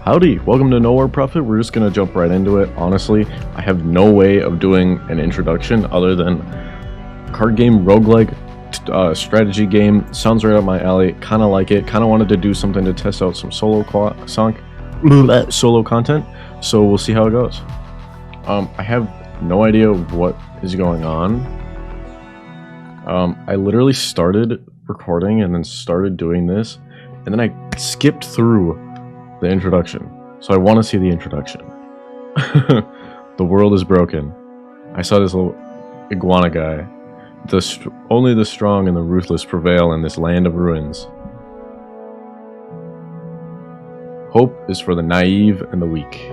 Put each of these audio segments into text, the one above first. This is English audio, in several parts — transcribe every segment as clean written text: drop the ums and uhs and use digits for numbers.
Howdy, welcome to Nowhere Prophet. We're just gonna jump right into it. Honestly, I have no way of doing an introduction other than card game roguelike strategy game. Sounds right up my alley. Kind of like it. Kind of wanted to do something to test out some solo content. So we'll see how it goes. I have no idea what is going on. I literally started recording and then started doing this, and then I skipped through the introduction. So I want to see the introduction. The world is broken. I saw this little iguana guy. Only the strong and the ruthless prevail in this land of ruins. Hope is for the naive and the weak.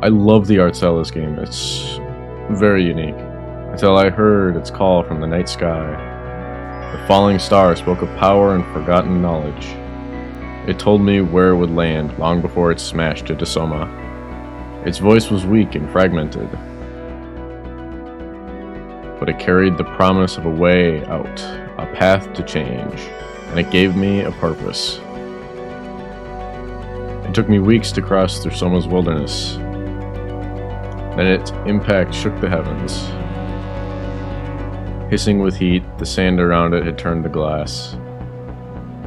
I love the art style of this game. It's very unique. Until I heard its call from the night sky. The falling star spoke of power and forgotten knowledge. It told me where it would land long before it smashed into Soma. Its voice was weak and fragmented, but it carried the promise of a way out, a path to change, and it gave me a purpose. It took me weeks to cross through Soma's wilderness. Then its impact shook the heavens. Hissing with heat, the sand around it had turned to glass.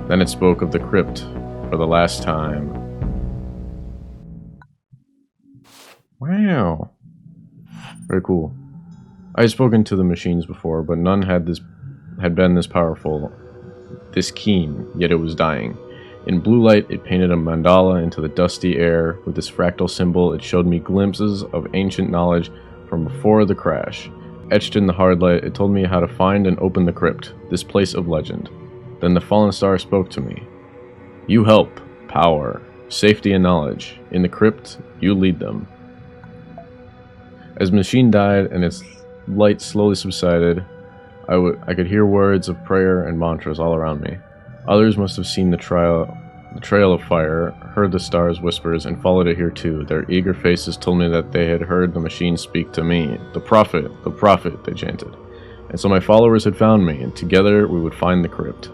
Then it spoke of the crypt for the last time. Wow. Very cool. I had spoken to the machines before, but none had been this powerful, this keen, yet it was dying. In blue light, it painted a mandala into the dusty air. With this fractal symbol, it showed me glimpses of ancient knowledge from before the crash. Etched in the hard light, it told me how to find and open the crypt, this place of legend. Then the fallen star spoke to me. You help, power, safety and knowledge. In the crypt, you lead them. As the machine died and its light slowly subsided, I could hear words of prayer and mantras all around me. Others must have seen the trail of fire, heard the star's whispers, and followed it here too. Their eager faces told me that they had heard the machine speak to me. The prophet, they chanted. And so my followers had found me, and together we would find the crypt.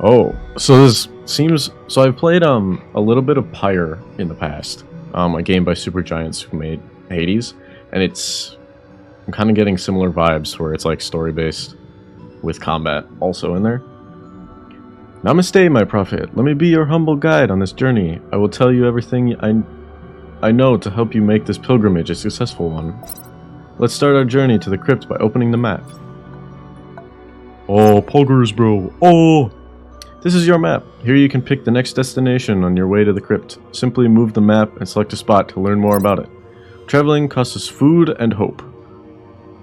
Oh, so this seems... So I've played a little bit of Pyre in the past. A game by Supergiants who made Hades, and I'm kind of getting similar vibes where it's like story-based with combat also in there. Namaste, my prophet. Let me be your humble guide on this journey. I will tell you everything I know to help you make this pilgrimage a successful one. Let's start our journey to the crypt by opening the map. Oh, poggers, bro. Oh! This is your map. Here you can pick the next destination on your way to the crypt. Simply move the map and select a spot to learn more about it. Traveling costs us food and hope.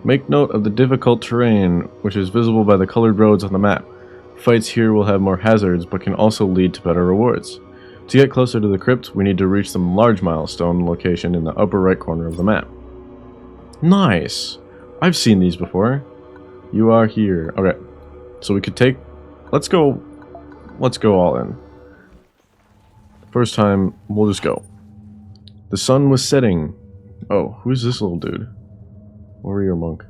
Make note of the difficult terrain, which is visible by the colored roads on the map. Fights here will have more hazards, but can also lead to better rewards. To get closer to the crypt, we need to reach some large milestone location in the upper right corner of the map. Nice! I've seen these before. You are here. Okay, so we could take... Let's go all in. First time, we'll just go. The sun was setting. Oh, who's this little dude? Warrior monk.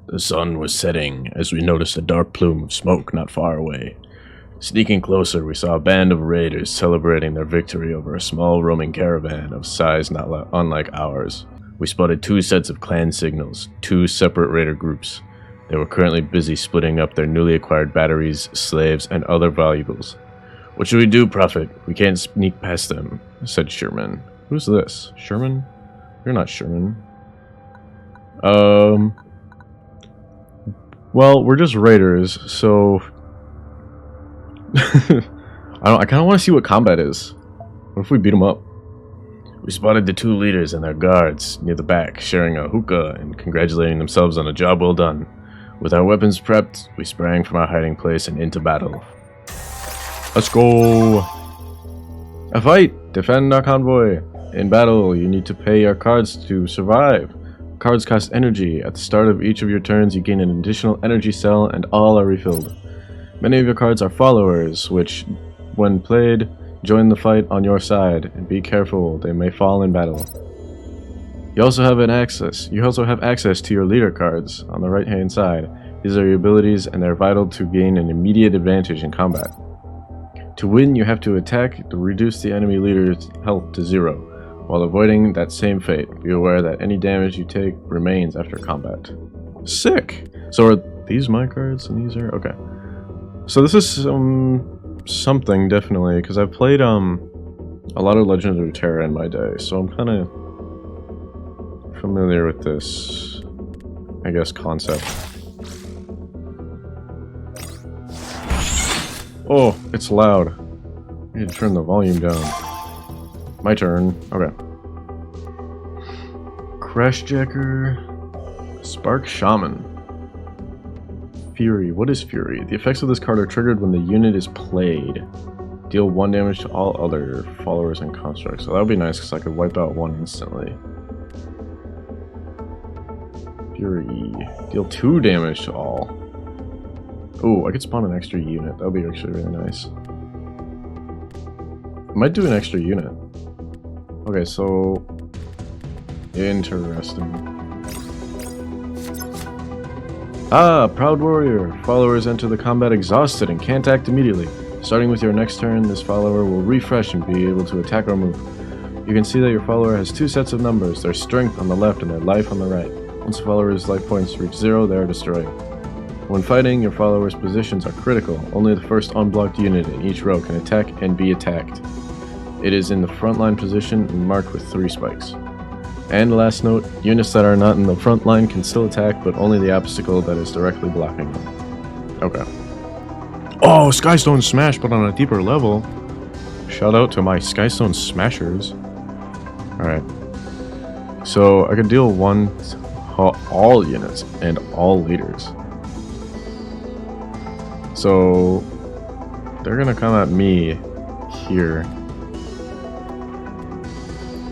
The sun was setting as we noticed a dark plume of smoke not far away. Sneaking closer, we saw a band of raiders celebrating their victory over a small roaming caravan of size not unlike ours. We spotted two sets of clan signals, two separate raider groups. They were currently busy splitting up their newly acquired batteries, slaves, and other valuables. What should we do, Prophet? We can't sneak past them, said Sherman. Who's this? Sherman? You're not Sherman. Well, we're just raiders, so... I kind of want to see what combat is. What if we beat them up? We spotted the two leaders and their guards near the back, sharing a hookah and congratulating themselves on a job well done. With our weapons prepped, we sprang from our hiding place and into battle. Let's go! A fight! Defend our convoy! In battle, you need to pay your cards to survive. Cards cost energy. At the start of each of your turns, you gain an additional energy cell, and all are refilled. Many of your cards are followers, which, when played, join the fight on your side, and be careful, they may fall in battle. You also have access to your leader cards on the right-hand side. These are your abilities, and they're vital to gain an immediate advantage in combat. To win, you have to attack to reduce the enemy leader's health to 0, while avoiding that same fate. Be aware that any damage you take remains after combat. Sick! So are these my cards and these are... okay. So this is something, definitely, because I've played a lot of Legend of Runeterra in my day, so I'm kind of familiar with this, I guess, concept. Oh, it's loud. I need to turn the volume down. My turn. Okay. Crashjacker. Spark Shaman. Fury. What is Fury? The effects of this card are triggered when the unit is played. Deal 1 damage to all other followers and constructs. So that would be nice because I could wipe out 1 instantly. Fury. Deal 2 damage to all. Oh, I could spawn an extra unit. That would be actually really nice. I might do an extra unit. Okay, so... interesting. Ah, Proud Warrior. Followers enter the combat exhausted and can't act immediately. Starting with your next turn, this follower will refresh and be able to attack or move. You can see that your follower has 2 sets of numbers, their strength on the left and their life on the right. Once the follower's life points reach 0, they are destroyed. When fighting, your follower's positions are critical. Only the first unblocked unit in each row can attack and be attacked. It is in the frontline position and marked with 3 spikes. And last note, units that are not in the front line can still attack, but only the obstacle that is directly blocking them. Okay. Oh, Skystone Smash, but on a deeper level. Shout out to my Skystone Smashers. Alright. So, I could deal 1 to all units and all leaders. So, they're gonna come at me here.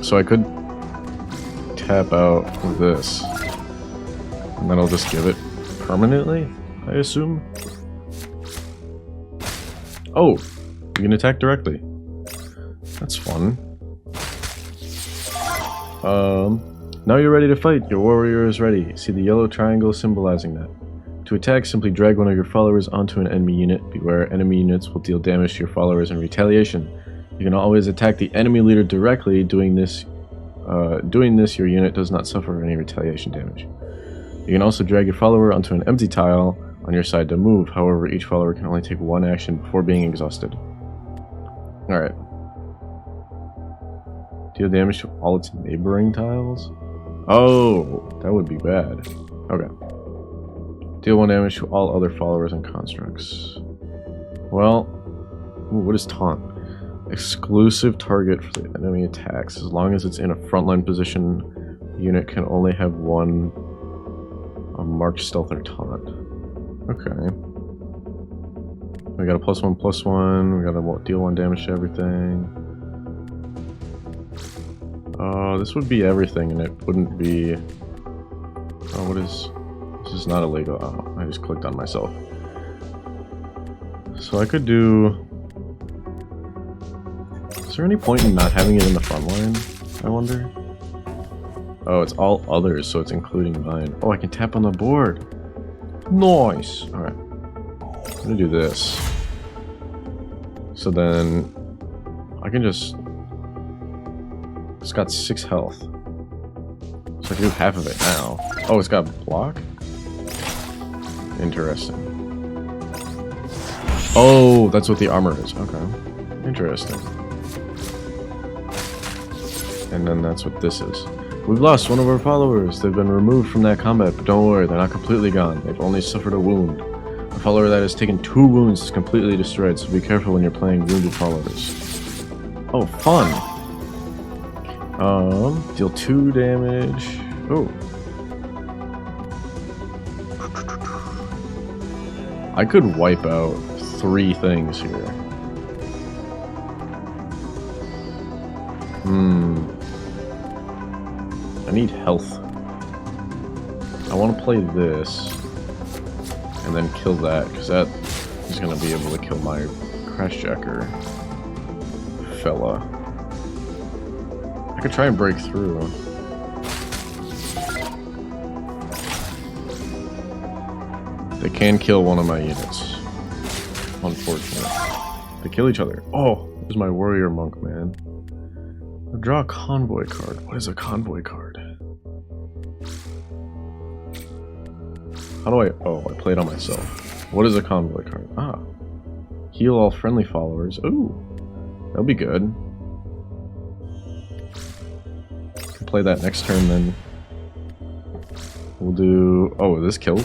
So I could tap out with this. And then I'll just give it permanently, I assume? Oh! You can attack directly. That's fun. Now you're ready to fight. Your warrior is ready. See the yellow triangle symbolizing that. To attack, simply drag one of your followers onto an enemy unit. Beware, enemy units will deal damage to your followers in retaliation. You can always attack the enemy leader directly. Doing this, your unit does not suffer any retaliation damage. You can also drag your follower onto an empty tile on your side to move. However, each follower can only take 1 action before being exhausted. Alright. Deal damage to all its neighboring tiles? Oh, that would be bad. Okay. Deal 1 damage to all other followers and constructs. Well, ooh, what is Taunt? Exclusive target for the enemy attacks. As long as it's in a frontline position, the unit can only have 1 marked stealth or taunt. Okay. We got a +1/+1. We got to deal 1 damage to everything. This would be everything, and it wouldn't be... Oh, what is... This is not illegal. Oh, I just clicked on myself. So I could do... Is there any point in not having it in the front line, I wonder? Oh, it's all others, so it's including mine. Oh, I can tap on the board! Nice! Alright. I'm gonna do this. So then... I can just... It's got 6 health. So I can do half of it now. Oh, it's got block? Interesting. Oh, that's what the armor is. Okay. Interesting. And then that's what this is. We've lost one of our followers. They've been removed from that combat, but don't worry, they're not completely gone. They've only suffered a wound. A follower that has taken 2 wounds is completely destroyed, so be careful when you're playing wounded followers. Oh, fun! Deal 2 damage. Oh. I could wipe out 3 things here. I need health. I want to play this and then kill that, because that is going to be able to kill my Crashjacker fella. I could try and break through. They can kill one of my units. Unfortunately. They kill each other. Oh, there's my warrior monk, man. Draw a convoy card. What is a convoy card? How do I... Oh, I played on myself. What is a convoy card? Ah. Heal all friendly followers. Ooh. That'll be good. Can play that next turn then. We'll do... Oh, this kills?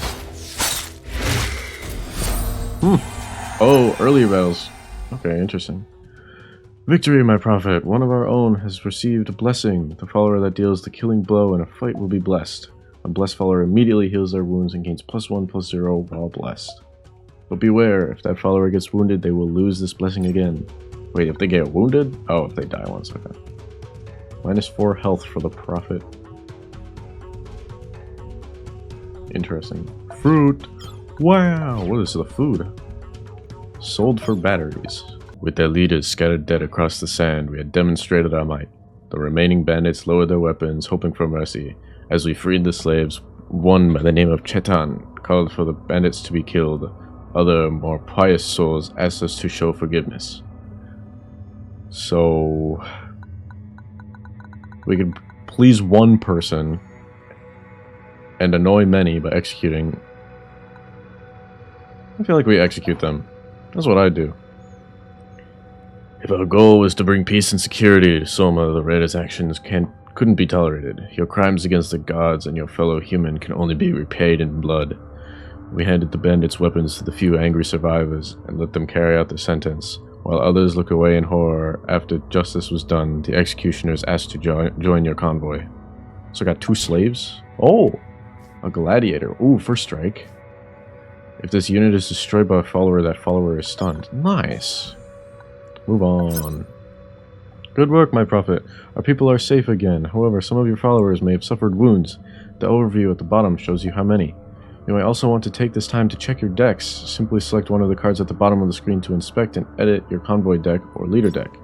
Oh, early battles. Okay, interesting. Victory, my prophet. One of our own has received a blessing. The follower that deals the killing blow in a fight will be blessed. A blessed follower immediately heals their wounds and gains +1/+0 while blessed. But beware, if that follower gets wounded, they will lose this blessing again. Wait, if they get wounded? Oh, if they die once, okay. -4 health for the prophet. Interesting. Fruit! Wow! What is the food? Sold for batteries. With their leaders scattered dead across the sand, we had demonstrated our might. The remaining bandits lowered their weapons, hoping for mercy. As we freed the slaves, one by the name of Chetan called for the bandits to be killed. Other, more pious souls asked us to show forgiveness. So... we could please one person and annoy many by executing. I feel like we execute them. That's what I do. If our goal was to bring peace and security to Soma, the Raiders' actions couldn't be tolerated. Your crimes against the gods and your fellow human can only be repaid in blood. We handed the bandits' weapons to the few angry survivors and let them carry out their sentence. While others look away in horror, after justice was done, the executioners asked to join your convoy. So I got 2 slaves? Oh! A gladiator. Ooh, first strike. If this unit is destroyed by a follower, that follower is stunned. Nice. Move on. Good work, my prophet. Our people are safe again. However, some of your followers may have suffered wounds. The overview at the bottom shows you how many. You may also want to take this time to check your decks. Simply select one of the cards at the bottom of the screen to inspect and edit your convoy deck or leader deck.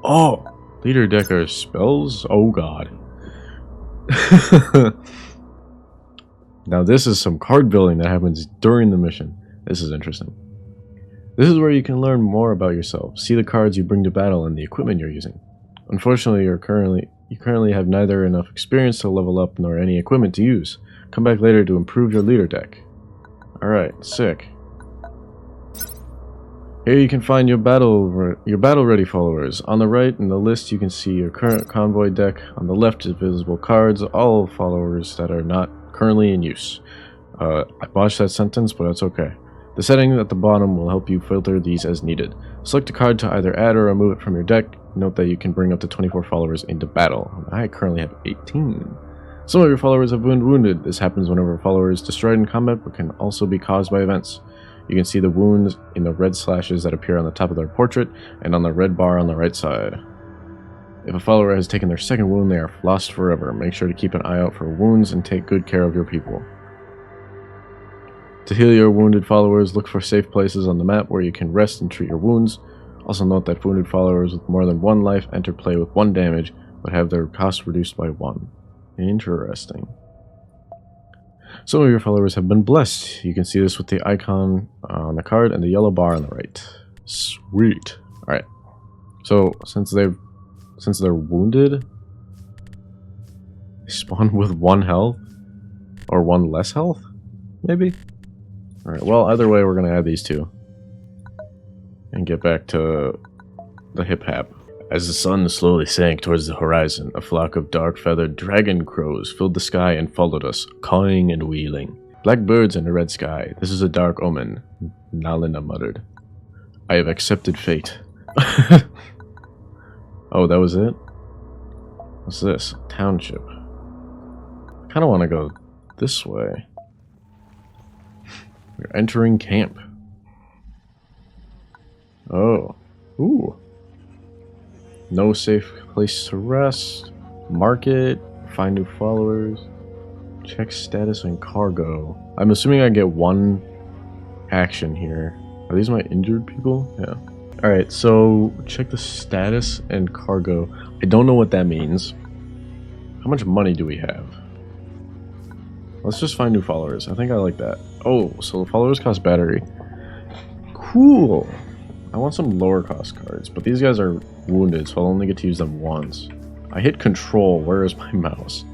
Oh! Leader deck are spells? Oh god. Now this is some card building that happens during the mission. This is interesting. This is where you can learn more about yourself, see the cards you bring to battle and the equipment you're using. Unfortunately, you currently have neither enough experience to level up nor any equipment to use. Come back later to improve your leader deck. Alright, sick. Here you can find your battle ready followers. On the right in the list you can see your current convoy deck. On the left is visible cards, all followers that are not currently in use. I botched that sentence, but that's okay. The setting at the bottom will help you filter these as needed. Select a card to either add or remove it from your deck. Note that you can bring up to 24 followers into battle. I currently have 18. Some of your followers have been wounded. This happens whenever a follower is destroyed in combat, but can also be caused by events. You can see the wounds in the red slashes that appear on the top of their portrait and on the red bar on the right side. If a follower has taken their second wound, they are lost forever. Make sure to keep an eye out for wounds and take good care of your people. To heal your wounded followers, look for safe places on the map where you can rest and treat your wounds. Also note that wounded followers with more than 1 life enter play with 1 damage, but have their cost reduced by 1. Interesting. Some of your followers have been blessed. You can see this with the icon on the card and the yellow bar on the right. Sweet. Alright. So, since they're wounded, they spawn with 1 health? Or 1 less health? Maybe? Alright, well, either way, we're gonna add these 2. And get back to the hip-hap. As the sun slowly sank towards the horizon, a flock of dark-feathered dragon crows filled the sky and followed us, cawing and wheeling. Black birds in a red sky. This is a dark omen, Nalina muttered. I have accepted fate. Oh, that was it? What's this? Township. I kind of want to go this way. We're entering camp. Oh. Ooh. No safe place to rest. Market. Find new followers. Check status and cargo. I'm assuming I get 1 action here. Are these my injured people? Yeah. Alright, so check the status and cargo. I don't know what that means. How much money do we have? Let's just find new followers. I think I like that. Oh, so the followers cost battery. Cool. I want some lower cost cards, but these guys are wounded, so I'll only get to use them once. I hit control. Where is my mouse?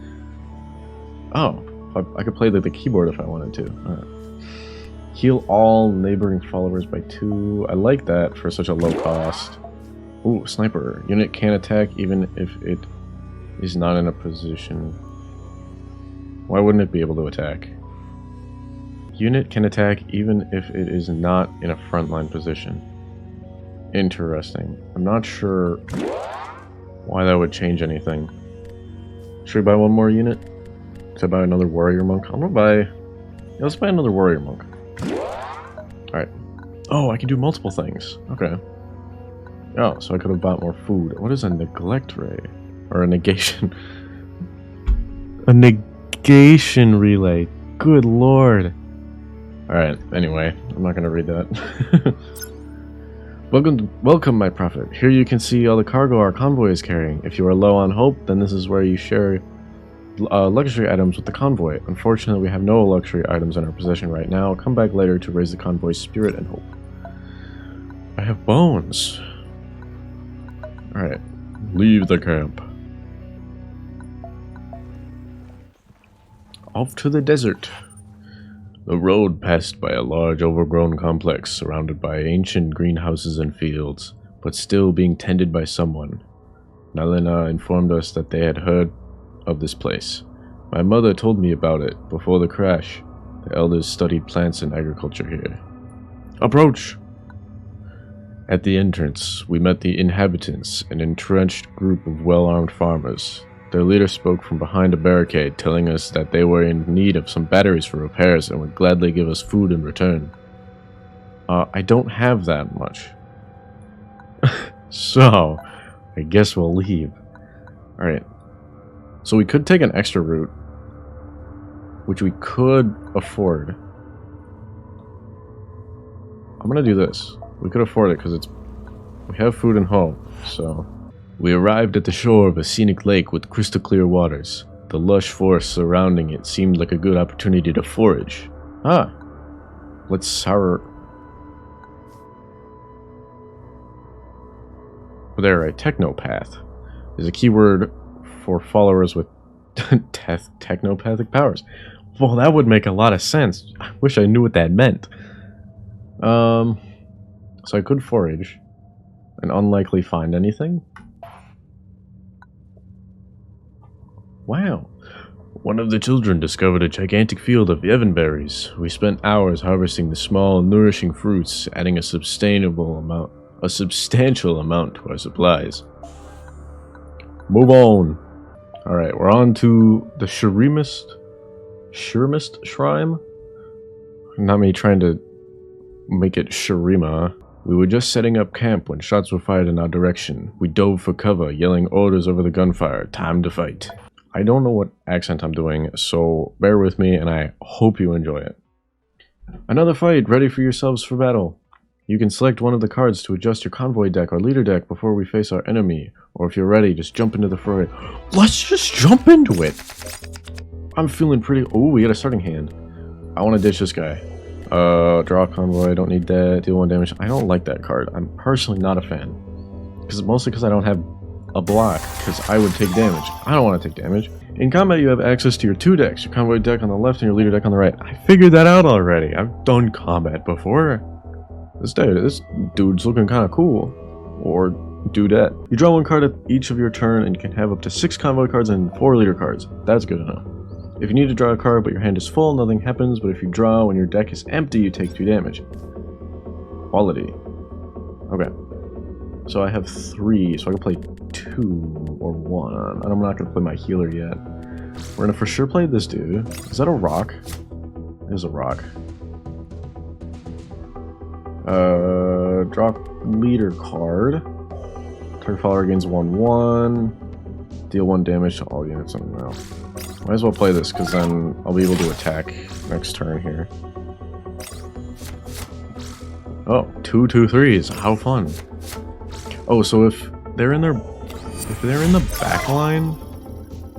Oh, I could play the keyboard if I wanted to. Alright. Heal all neighboring followers by 2. I like that for such a low cost. Ooh, sniper. Unit can attack even if it is not in a position. Why wouldn't it be able to attack? Unit can attack even if it is not in a frontline position. Interesting. I'm not sure why that would change anything. Should we buy one more unit? Should I buy another warrior monk? I'm gonna buy... Yeah, let's buy another warrior monk. Alright. Oh, I can do multiple things. Okay. Oh, so I could have bought more food. What is a neglect ray? Or a negation? A negation relay. Good lord. Alright, anyway. I'm not gonna read that. Welcome, my prophet. Here you can see all the cargo our convoy is carrying. If you are low on hope, then this is where you share luxury items with the convoy. Unfortunately, we have no luxury items in our possession right now. Come back later to raise the convoy's spirit and hope. I have bones. Alright. Leave the camp. Off to the desert. The road passed by a large overgrown complex surrounded by ancient greenhouses and fields, but still being tended by someone. Nalina informed us that they had heard of this place. My mother told me about it before the crash. The elders studied plants and agriculture here. Approach! At the entrance, we met the inhabitants, an entrenched group of well-armed farmers. Their leader spoke from behind a barricade, telling us that they were in need of some batteries for repairs and would gladly give us food in return. I don't have that much. So, I guess we'll leave. Alright. So we could take an extra route, which we could afford. I'm gonna do this. We could afford it because we have food and hope, so... We arrived at the shore of a scenic lake with crystal clear waters. The lush forest surrounding it seemed like a good opportunity to forage. Ah, let's sour... There, a technopath is a keyword for followers with technopathic powers. Well, that would make a lot of sense. I wish I knew what that meant. So I could forage and unlikely find anything. Wow. One of the children discovered a gigantic field of Yevenberries. We spent hours harvesting the small, nourishing fruits, adding a substantial amount to our supplies. Move on. Alright, we're on to the Shurimist Shrine? Not me trying to make it Shurima. We were just setting up camp when shots were fired in our direction. We dove for cover, yelling orders over the gunfire. Time to fight. I don't know what accent I'm doing, so bear with me and I hope you enjoy it. Another fight, ready for yourselves for battle. You can select one of the cards to adjust your convoy deck or leader deck before we face our enemy, or if you're ready, just jump into the fray. Let's just jump into it! I'm feeling pretty... Oh, we got a starting hand. I want to ditch this guy. Draw a convoy, don't need that, deal 1 damage. I don't like that card. I'm personally not a fan. Mostly because I don't have a block, because I would take damage. I don't want to take damage. In combat, you have access to your 2 decks, your convoy deck on the left and your leader deck on the right. I figured that out already. I've done combat before. This dude's looking kind of cool. Or dudette. You draw 1 card at each of your turn, and you can have up to 6 convoy cards and 4 leader cards. That's good enough. If you need to draw a card but your hand is full, nothing happens, but if you draw when your deck is empty, you take 2 damage. Quality. Okay. So I have 3, so I can play 2 or 1. And I'm not going to play my healer yet. We're going to for sure play this dude. Is that a rock? It is a rock. Draw leader card. Target follower gains 1/1. Deal 1 damage to all units on the round. Might as well play this, because then I'll be able to attack next turn here. Oh, 2/2/3s. How fun. Oh, so if they're in the back line,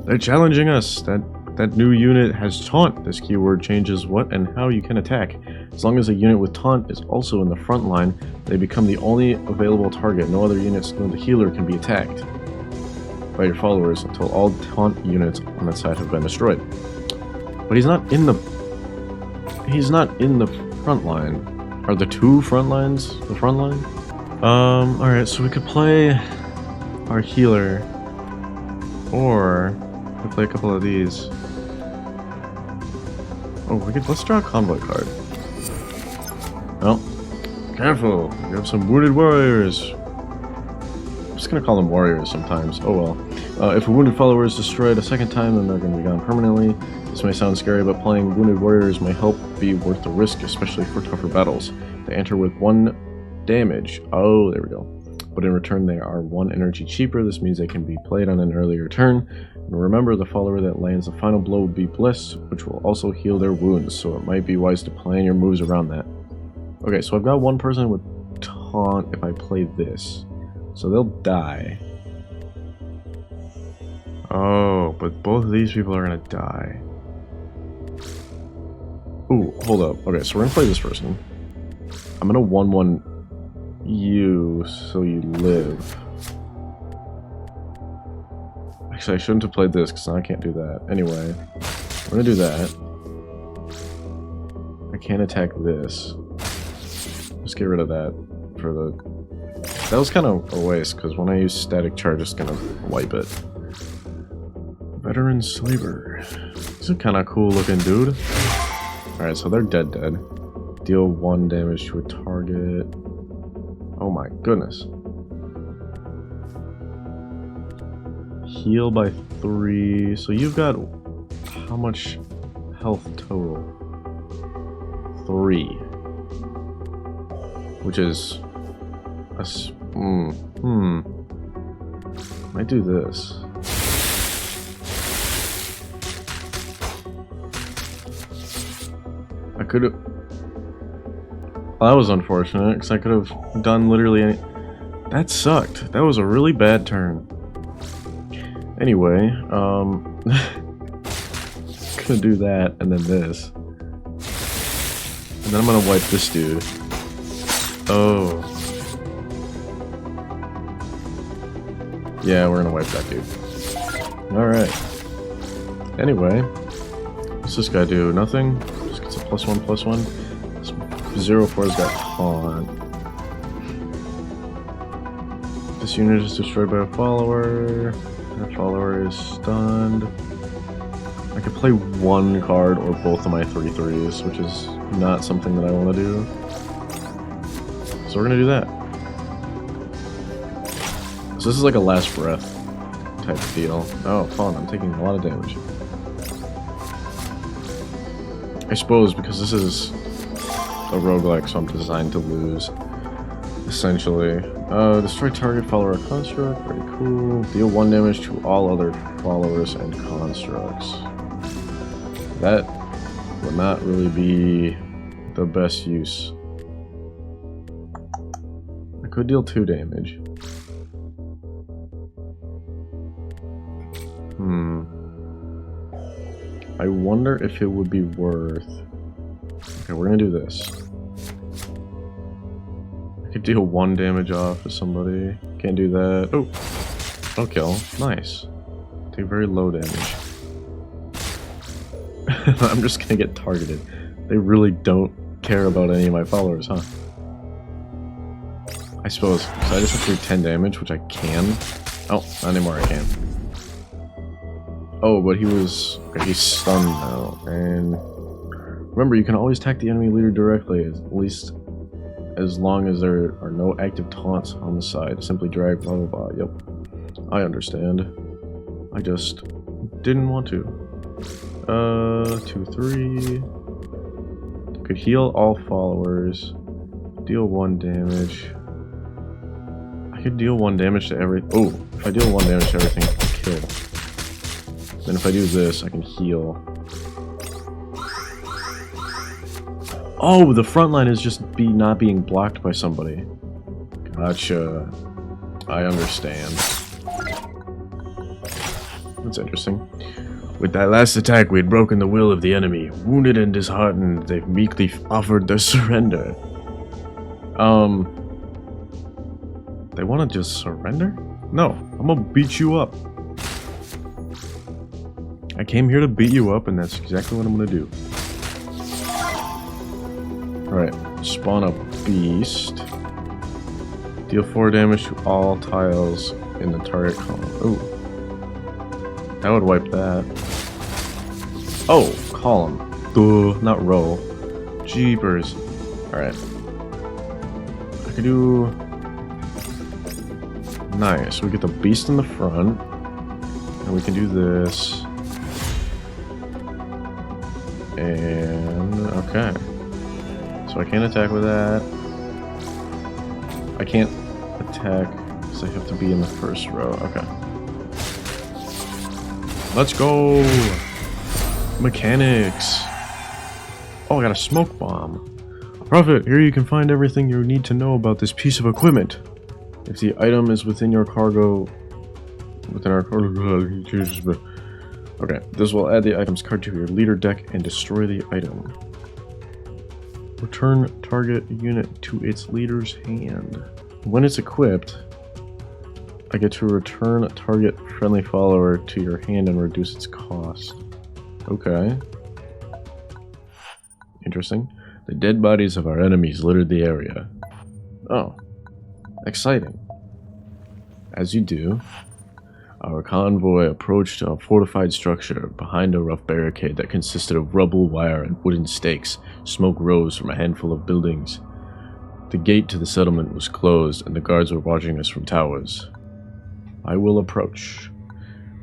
they're challenging us. That new unit has taunt. This keyword changes what and how you can attack. As long as a unit with taunt is also in the front line, they become the only available target. No other units nor the healer can be attacked by your followers until all taunt units on that side have been destroyed. But he's not in the front line. Are the two front lines the front line? Alright, so we could play our healer, or we could play a couple of these. Oh, let's draw a convoy card. Well, careful, you have some wounded warriors. I'm just gonna call them warriors sometimes. Oh well. If a wounded follower is destroyed a second time, then they're gonna be gone permanently. This may sound scary, but playing wounded warriors may help be worth the risk, especially for tougher battles. They enter with 1 damage. Oh, there we go. But in return, they are 1 energy cheaper. This means they can be played on an earlier turn. And remember, the follower that lands the final blow will be blessed, which will also heal their wounds, so it might be wise to plan your moves around that. Okay, so I've got one person with taunt if I play this. So they'll die. Oh, but both of these people are gonna die. Ooh, hold up. Okay, so we're gonna play this person. I'm gonna 1-1 you so you live. Actually, I shouldn't have played this because now I can't do that. Anyway, we're gonna do that. I can't attack this. Let's get rid of that for the... That was kind of a waste because when I use static charge, it's gonna wipe it. Veteran Slaver. He's a kind of cool looking dude. Alright, so they're dead. Deal 1 damage to a target. Oh my goodness. Heal by 3. So you've got how much health total? 3. Which is a might do this. I could have... Well, that was unfortunate, because I could have done literally any... That sucked. That was a really bad turn. Anyway, gonna do that, and then this. And then I'm gonna wipe this dude. Oh. Yeah, we're gonna wipe that dude. Alright. Anyway. What's this guy do? Nothing? Just gets a +1/+1. 0-4's got taunt. This unit is destroyed by a follower. That follower is stunned. I could play 1 card or both of my 3/3s, which is not something that I want to do. So we're gonna do that. So this is like a last breath type of deal. Oh, fun, I'm taking a lot of damage. I suppose because this is a roguelike, so I'm designed to lose, essentially. Destroy target follower or construct, very cool. Deal 1 damage to all other followers and constructs. That would not really be the best use. I could deal 2 damage. I wonder if it would be worth... Okay, we're gonna do this. I could deal 1 damage off to somebody. Can't do that. Oh! Don't kill. Nice. Take very low damage. I'm just gonna get targeted. They really don't care about any of my followers, huh? I suppose. So I just have to do 10 damage, which I can. Oh, not anymore, I can't. Oh, but he was... Okay, he's stunned now, and... Remember, you can always attack the enemy leader directly, at least as long as there are no active taunts on the side. Simply drag blah blah blah. Yep. I understand. I just didn't want to. 2, 3... Could heal all followers. Deal 1 damage. I could deal 1 damage to every... Oh, if I deal 1 damage to everything, I'll kill. Then if I do this, I can heal. Oh, the front line is just not being blocked by somebody. Gotcha. I understand. That's interesting. With that last attack, we had broken the will of the enemy. Wounded and disheartened, they meekly offered their surrender. They want to just surrender? No, I'm gonna beat you up. I came here to beat you up, and that's exactly what I'm gonna do. Alright, spawn a beast. Deal 4 damage to all tiles in the target column. Ooh. That would wipe that. Oh, column. Duh, not row. Jeepers. Alright. I could do... Nice. We get the beast in the front. And we can do this. And... okay. So I can't attack with that. I can't attack because I have to be in the first row. Okay. Let's go! Mechanics! Oh, I got a smoke bomb. Prophet, here you can find everything you need to know about this piece of equipment. If the item is within your cargo... Within our cargo... Okay, this will add the item's card to your leader deck and destroy the item. Return target unit to its leader's hand. When it's equipped, I get to return a target friendly follower to your hand and reduce its cost. Okay. Interesting. The dead bodies of our enemies littered the area. Oh. Exciting. As you do, our convoy approached a fortified structure behind a rough barricade that consisted of rubble, wire, and wooden stakes. Smoke rose from a handful of buildings. The gate to the settlement was closed, and the guards were watching us from towers. I will approach.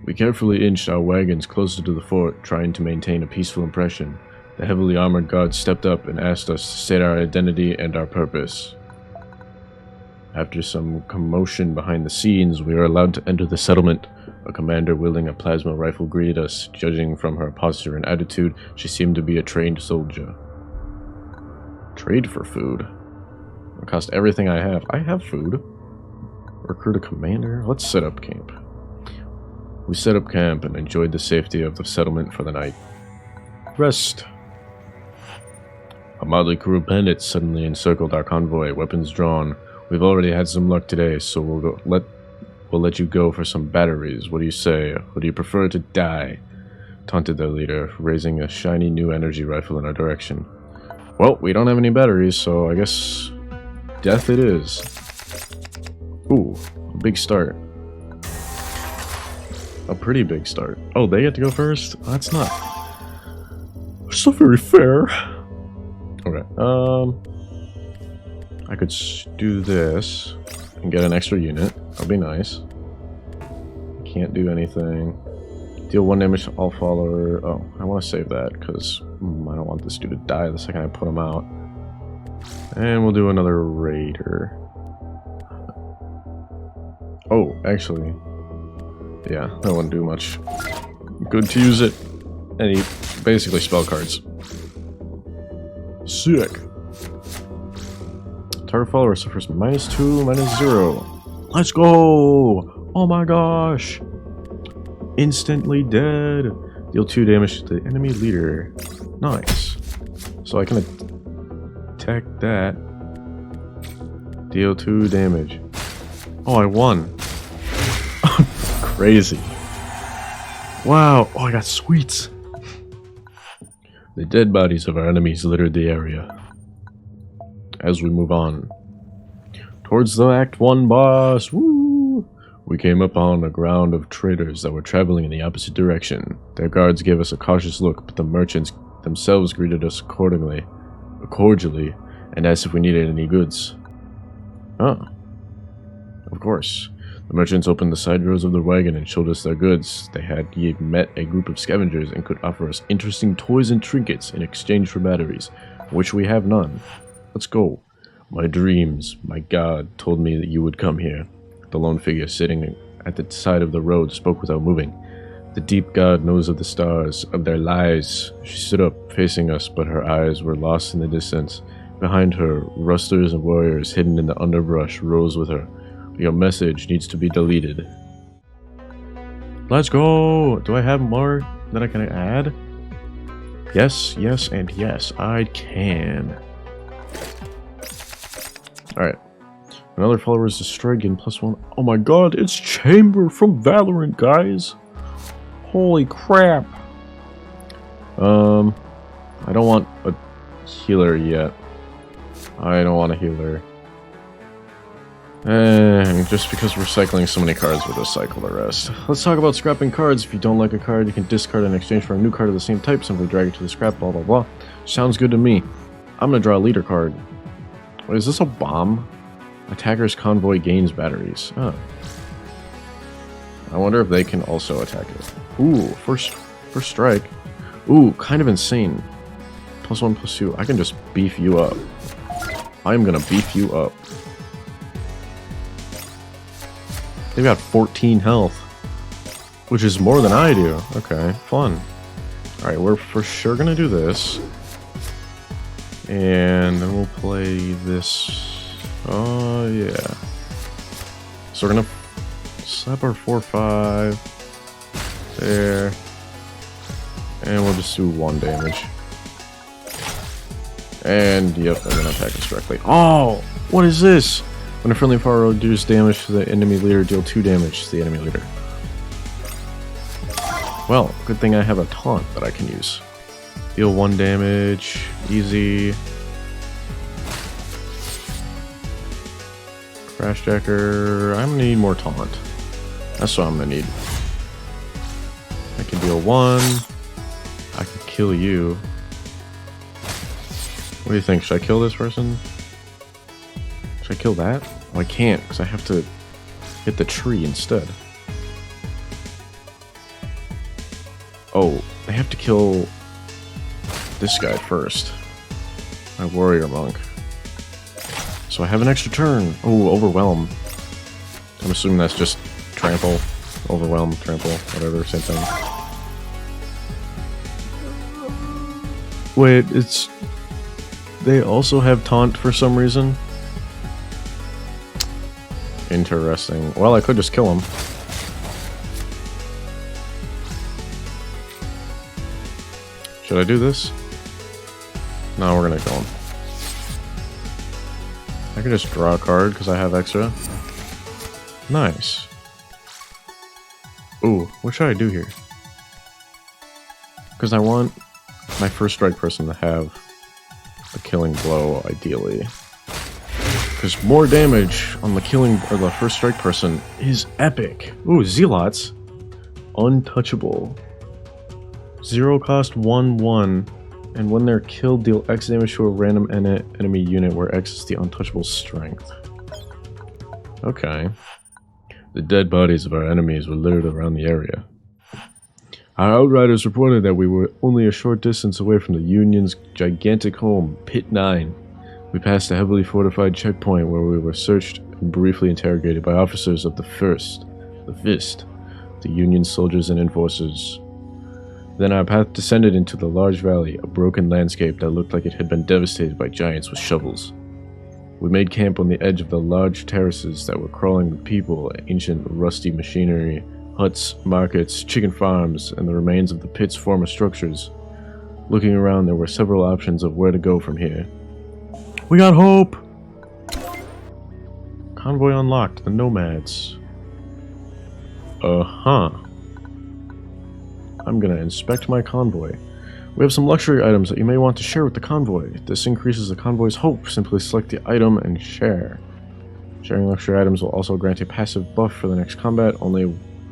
We carefully inched our wagons closer to the fort, trying to maintain a peaceful impression. The heavily armored guards stepped up and asked us to state our identity and our purpose. After some commotion behind the scenes, we were allowed to enter the settlement. A commander wielding a plasma rifle greeted us. Judging from her posture and attitude, she seemed to be a trained soldier. Trade for food. It'll cost everything I have. I have food. Recruit a commander? Let's set up camp. We set up camp and enjoyed the safety of the settlement for the night. Rest. A motley crew of bandits suddenly encircled our convoy, weapons drawn. We've already had some luck today, so we'll let you go for some batteries. What do you say? Or do you prefer to die? Taunted their leader, raising a shiny new energy rifle in our direction. Well, we don't have any batteries, so I guess death it is. Ooh, a big start. A pretty big start. Oh, they get to go first? That's not very fair. Okay, I could do this and get an extra unit. That'd be nice. Can't do anything. Deal 1 damage to all follower. Oh, I want to save that because I don't want this dude to die the second I put him out. And we'll do another raider. Oh, actually, yeah, that wouldn't do much. Good to use it. Any basically spell cards. Sick. Target follower suffers -2, -0. Let's go! Oh my gosh! Instantly dead. Deal 2 damage to the enemy leader. Nice. So I can attack that. Deal 2 damage. Oh, I won. Crazy. Wow. Oh, I got sweets. The dead bodies of our enemies littered the area. As we move on towards the Act 1 boss, woo! We came upon a ground of traders that were traveling in the opposite direction. Their guards gave us a cautious look, but the merchants themselves greeted us cordially, and asked if we needed any goods. Oh. Of course. The merchants opened the side doors of their wagon and showed us their goods. They had met a group of scavengers and could offer us interesting toys and trinkets in exchange for batteries, which we have none. Let's go. My dreams, my god, told me that you would come here. The lone figure sitting at the side of the road spoke without moving. The deep god knows of the stars, of their lies. She stood up, facing us, but her eyes were lost in the distance. Behind her, rustlers and warriors hidden in the underbrush rose with her. Your message needs to be deleted. Let's go! Do I have more that I can add? Yes, yes, and yes, I can. Alright. Another follower is destroyed, gain +1. Oh my god, it's Chamber from Valorant, guys! Holy crap! I don't want a healer yet. I don't want a healer. And just because we're cycling so many cards, we'll just cycle the rest. Let's talk about scrapping cards. If you don't like a card, you can discard it in exchange for a new card of the same type. Simply drag it to the scrap, blah blah blah. Sounds good to me. I'm gonna draw a leader card. Wait, is this a bomb? Attacker's convoy gains batteries. Oh. I wonder if they can also attack it. Ooh, first strike. Ooh, kind of insane. +1, +2. I can just beef you up. I'm gonna beef you up. They've got 14 health, which is more than I do. Okay, fun. Alright, we're for sure gonna do this. And then we'll play this. Oh, yeah. So we're gonna slap our 4/5 there. And we'll just do 1 damage. And, yep, they're gonna attack us directly. Oh! What is this? When a friendly follower deals damage to the enemy leader, deal 2 damage to the enemy leader. Well, good thing I have a taunt that I can use. Deal 1 damage. Easy. Crashjacker. I'm gonna need more taunt. That's what I'm gonna need. I can deal 1. I can kill you. What do you think? Should I kill this person? Should I kill that? Oh, I can't, because I have to hit the tree instead. Oh, I have to kill this guy first. My warrior monk. So I have an extra turn. Oh, overwhelm. I'm assuming that's just trample, overwhelm, trample, whatever, same thing. Wait, it's... They also have taunt for some reason. Interesting. Well, I could just kill him. Should I do this? No, we're gonna kill him. I can just draw a card because I have extra. Nice. Ooh, what should I do here? Because I want my first strike person to have a killing blow, ideally. Because more damage on the killing or the first strike person is epic. Ooh, Zealots. Untouchable. 0 cost 1/1. And when they're killed, deal X damage to a random enemy unit where X is the untouchable strength. Okay. The dead bodies of our enemies were littered around the area. Our outriders reported that we were only a short distance away from the Union's gigantic home, Pit 9. We passed a heavily fortified checkpoint where we were searched and briefly interrogated by officers of the Fist, the Union soldiers and enforcers. Then our path descended into the large valley, a broken landscape that looked like it had been devastated by giants with shovels. We made camp on the edge of the large terraces that were crawling with people, ancient rusty machinery, huts, markets, chicken farms, and the remains of the pit's former structures. Looking around, there were several options of where to go from here. We got hope! Convoy unlocked, the Nomads. Uh-huh. I'm gonna inspect my convoy. We have some luxury items that you may want to share with the convoy. This increases the convoy's hope. Simply select the item and share. Sharing luxury items will also grant a passive buff for the next combat. Only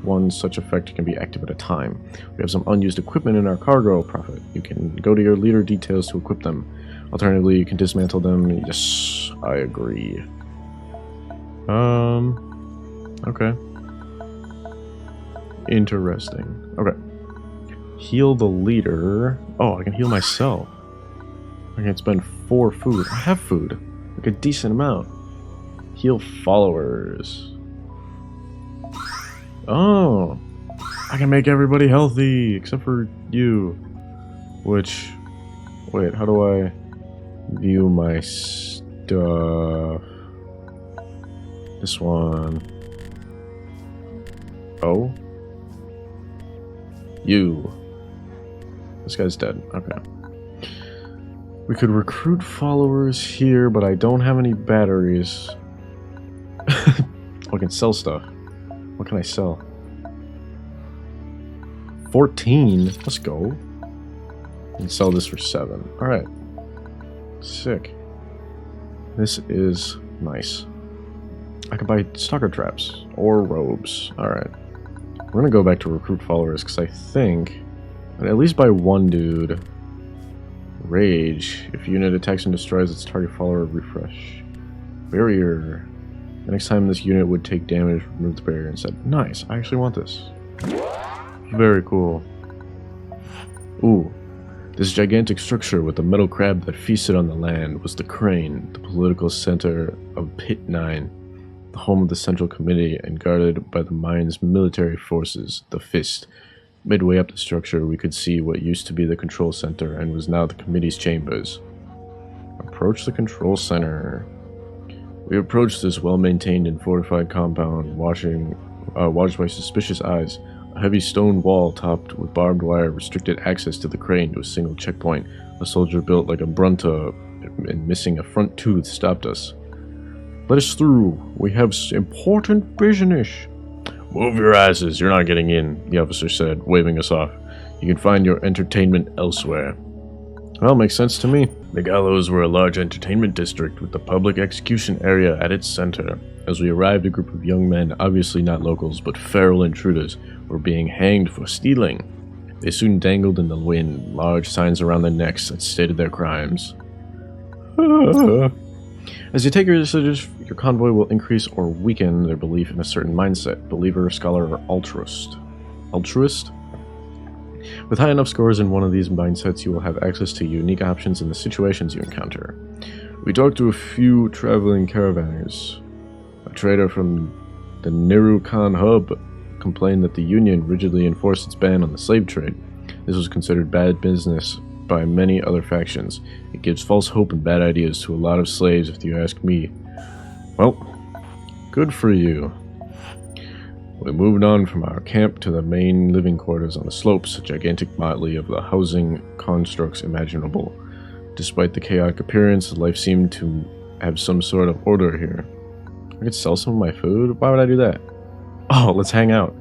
one such effect can be active at a time. We have some unused equipment in our cargo profit. You can go to your leader details to equip them. Alternatively, you can dismantle them. Yes, I agree. Okay. Interesting. Okay. Heal the leader. Oh, I can heal myself. I can spend 4 food. I have food. Like a decent amount. Heal followers. Oh. I can make everybody healthy except for you. Which... Wait, how do I view my stuff? This one. Oh. You. This guy's dead. Okay. We could recruit followers here, but I don't have any batteries. I can sell stuff. What can I sell? 14? Let's go. And sell this for 7. Alright. Sick. This is nice. I can buy stalker traps or robes. Alright. We're gonna go back to recruit followers because I think at least buy one dude. Rage. If unit attacks and destroys its target follower, refresh. Barrier. The next time this unit would take damage, remove the barrier instead. Nice. I actually want this. Very cool. Ooh. This gigantic structure with the metal crab that feasted on the land was the Crane, the political center of Pit 9, the home of the Central Committee and guarded by the mine's military forces, the Fist. Midway up the structure, we could see what used to be the control center and was now the committee's chambers. Approach the control center. We approached this well-maintained and fortified compound, watched by suspicious eyes. A heavy stone wall topped with barbed wire restricted access to the crane to a single checkpoint. A soldier built like a Brunta and missing a front tooth stopped us. Let us through. We have important business. Move your asses. You're not getting in, the officer said, waving us off. You can find your entertainment elsewhere. Well, makes sense to me. The gallows were a large entertainment district with the public execution area at its center. As we arrived, a group of young men, obviously not locals but feral intruders, were being hanged for stealing. They soon dangled in the wind, large signs around their necks that stated their crimes. As you take your decisions, your convoy will increase or weaken their belief in a certain mindset, believer, scholar, or altruist. Altruist? With high enough scores in one of these mindsets, you will have access to unique options in the situations you encounter. We talked to a few traveling caravanners. A trader from the Niru Khan hub complained that the Union rigidly enforced its ban on the slave trade. This was considered bad business by many other factions. It gives false hope and bad ideas to a lot of slaves, if you ask me. Well, good for you. We moved on from our camp to the main living quarters on the slopes, a gigantic motley of the housing constructs imaginable. Despite the chaotic appearance, life seemed to have some sort of order here. I could sell some of my food? Why would I do that? Oh, let's hang out.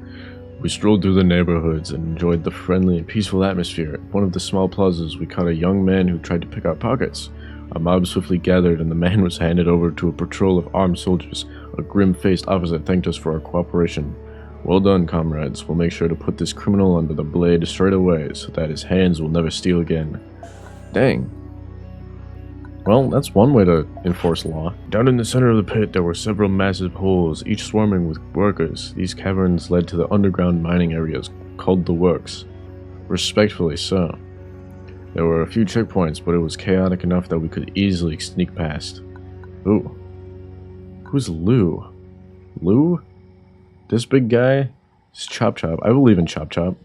We strolled through the neighborhoods and enjoyed the friendly and peaceful atmosphere. At one of the small plazas, we caught a young man who tried to pick our pockets. A mob swiftly gathered and the man was handed over to a patrol of armed soldiers. A grim-faced officer thanked us for our cooperation. Well done, comrades. We'll make sure to put this criminal under the blade straight away so that his hands will never steal again. Dang. Well, that's one way to enforce law. Down in the center of the pit, there were several massive holes, each swarming with workers. These caverns led to the underground mining areas, called the Works. Respectfully so. There were a few checkpoints, but it was chaotic enough that we could easily sneak past. Ooh. Who's Lou? Lou? This big guy? It's Chop Chop. I believe in Chop Chop.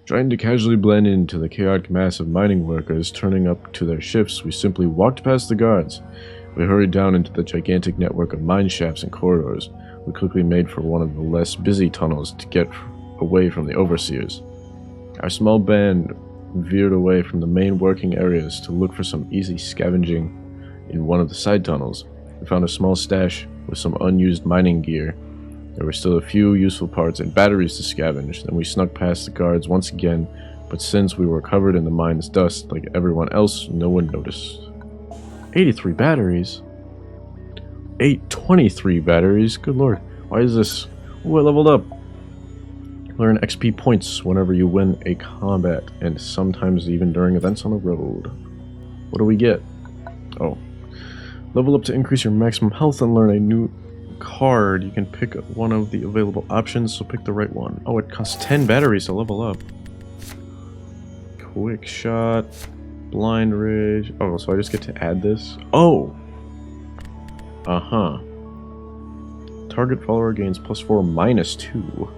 Trying to casually blend into the chaotic mass of mining workers turning up to their shifts, we simply walked past the guards. We hurried down into the gigantic network of mine shafts and corridors. We quickly made for one of the less busy tunnels to get away from the overseers. Our small band veered away from the main working areas to look for some easy scavenging in one of the side tunnels. We found a small stash with some unused mining gear. There were still a few useful parts and batteries to scavenge. Then we snuck past the guards once again, but since we were covered in the mine's dust like everyone else, no one noticed. 83 batteries? 823 batteries? Good lord. Why is this? Ooh, I leveled up. Learn XP points whenever you win a combat, and sometimes even during events on the road. What do we get? Oh. Level up to increase your maximum health and learn a new card. You can pick one of the available options, so pick the right one. Oh, it costs 10 batteries to level up. Quick shot, blind rage. Oh, so I just get to add this? Oh! Target follower gains +4 -2.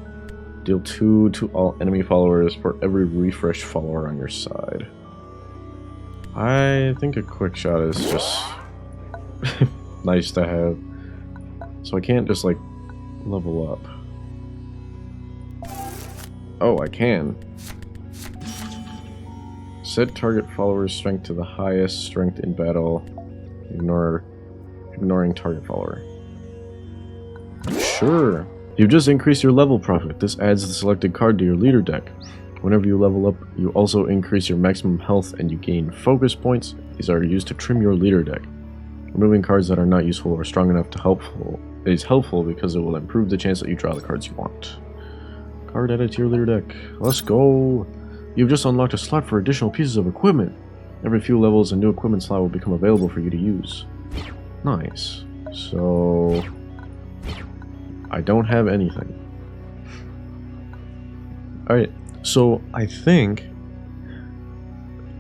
Deal 2 to all enemy followers for every refresh follower on your side. I think a quick shot is just nice to have. So I can't just, like, level up. Oh, I can. Set target follower's strength to the highest strength in battle. Ignoring target follower. Sure. You've just increased your level profit. This adds the selected card to your leader deck. Whenever you level up, you also increase your maximum health and you gain focus points. These are used to trim your leader deck. Removing cards that are not useful or strong enough is helpful because it will improve the chance that you draw the cards you want. Card added to your leader deck. Let's go! You've just unlocked a slot for additional pieces of equipment. Every few levels, a new equipment slot will become available for you to use. Nice. So... I don't have anything. Alright, so I think...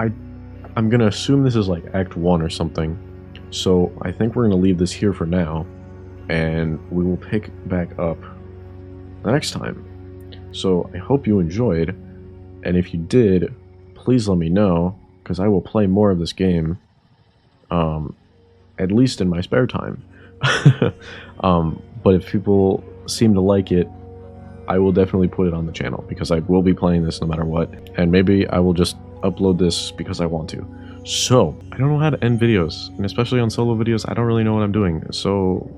I'm gonna assume this is like Act 1 or something. So I think we're gonna leave this here for now. And we will pick back up the next time. So I hope you enjoyed. And if you did, please let me know. Because I will play more of this game. At least in my spare time. But if people seem to like it, I will definitely put it on the channel, because I will be playing this no matter what, and maybe I will just upload this because I want to. So, I don't know how to end videos, and especially on solo videos, I don't really know what I'm doing, so